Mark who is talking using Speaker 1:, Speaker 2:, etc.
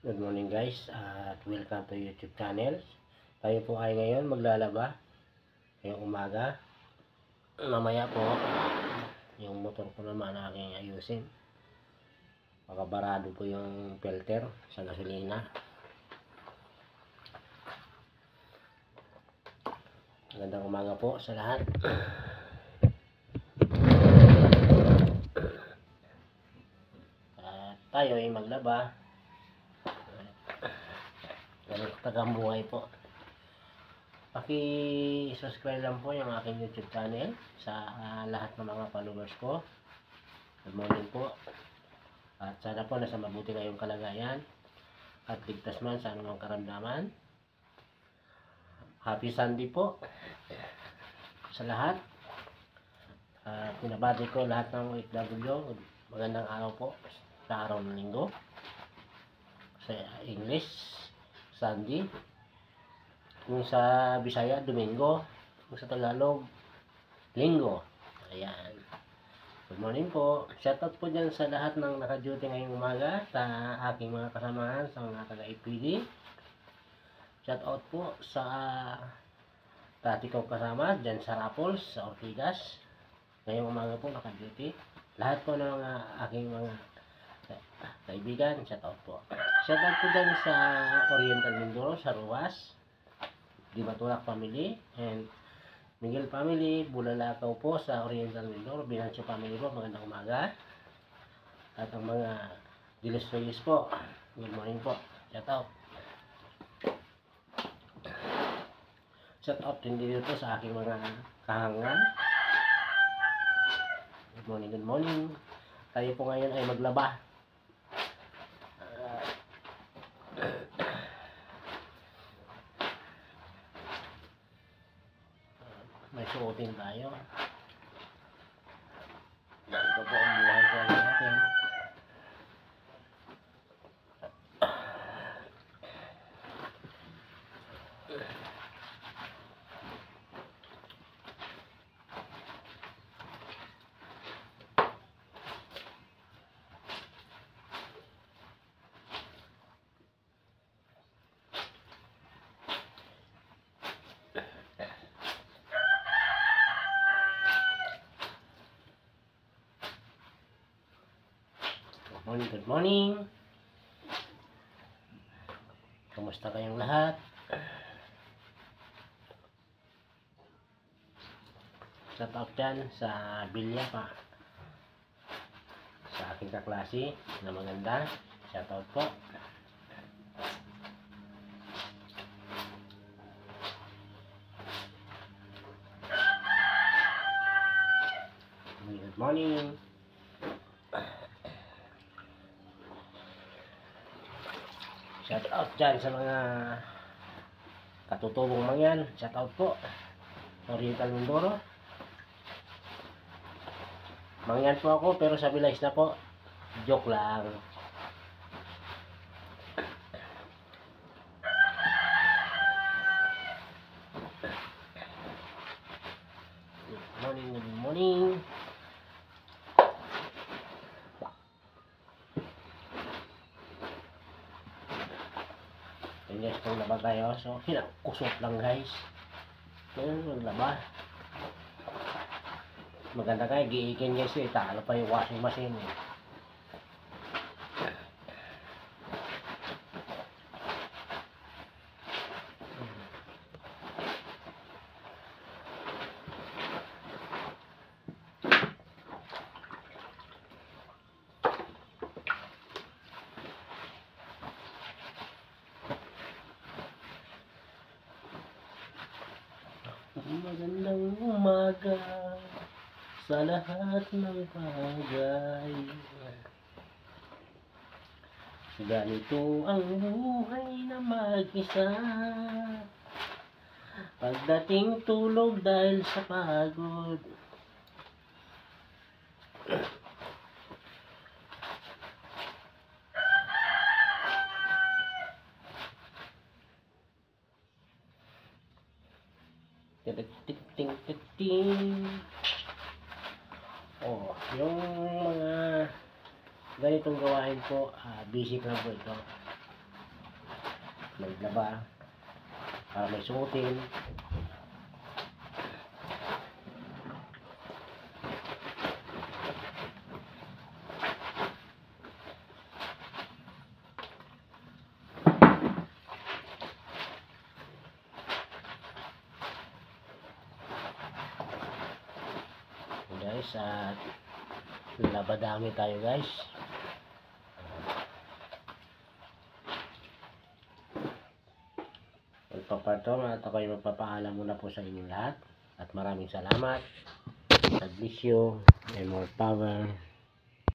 Speaker 1: Good morning guys at welcome to YouTube channel. Tayo po ay ngayon maglalaba ngayong umaga. Mamaya po yung motor ko naman aking ayusin. Makabarado po yung filter sa gasolina. Magandang umaga po sa lahat. At tayo ay maglaba. Tagang buhay po. Paki-subscribe lang po yung aking YouTube channel sa lahat ng mga followers ko. Good morning po. At sana po nasa mabuti kayong kalagayan at ligtas man sa anumang karamdaman. Happy Sunday po sa lahat. Pinabati ko lahat ng OFW. Magandang araw po sa araw ng linggo. Sa English, Sunday. Kung sa Bisaya, Domingo. Kung sa Tagalog, Linggo. Ayan. Good morning po. Shoutout po dyan sa lahat ng naka-duty ngayong umaga, sa aking mga kasamahan, sa mga taga-IPD. Shoutout po sa dati ko kasama dyan sa Rapols, sa Ortigas. Ngayong umaga po naka-duty. Lahat po ng mga aking mga kaibigan, shoutout po. Shoutout po dyan sa Oriental Mindoro, sa Ruas, Di Matulak family, and Miguel family, Bulalakaw po sa Oriental Mindoro, Binancio family po, magandang umaga. At ang mga Dilis po, good morning po, shoutout. Shoutout din dito sa aking mga kahangan. Good morning, good morning. Tayo po ngayon ay maglaba. May suotin tayo. Ito po ang buhay ko natin. Good morning. Kumusta kayong lahat? Shout out dyan sa Bilya pa. Sa aking kaklase na maganda. Shout out po. Good morning. Shout out dyan sa mga katutubong mangyan. Shout out po. Oriental Mindoro. Mangyan po ako pero sa Bilais na po. Joke lang. Good morning, good morning. Guys, kung laba tayo, so kusot lang guys. Maglaba. Maganda kayo, giikin guys, italo pa yung washing machine eh. Magandang umaga sa lahat ng bagay. Ganito ang buhay na mag-isa. Pagdating tulog dahil sa pagod. Ting. Oh, yung mga ganitong gawain po, basic lang po ito. maglaba para may suotin. Guys, at labadami tayo guys. Magpapatong at ako'y magpapaalam muna po sa inyong lahat at maraming salamat. God bless you and more power.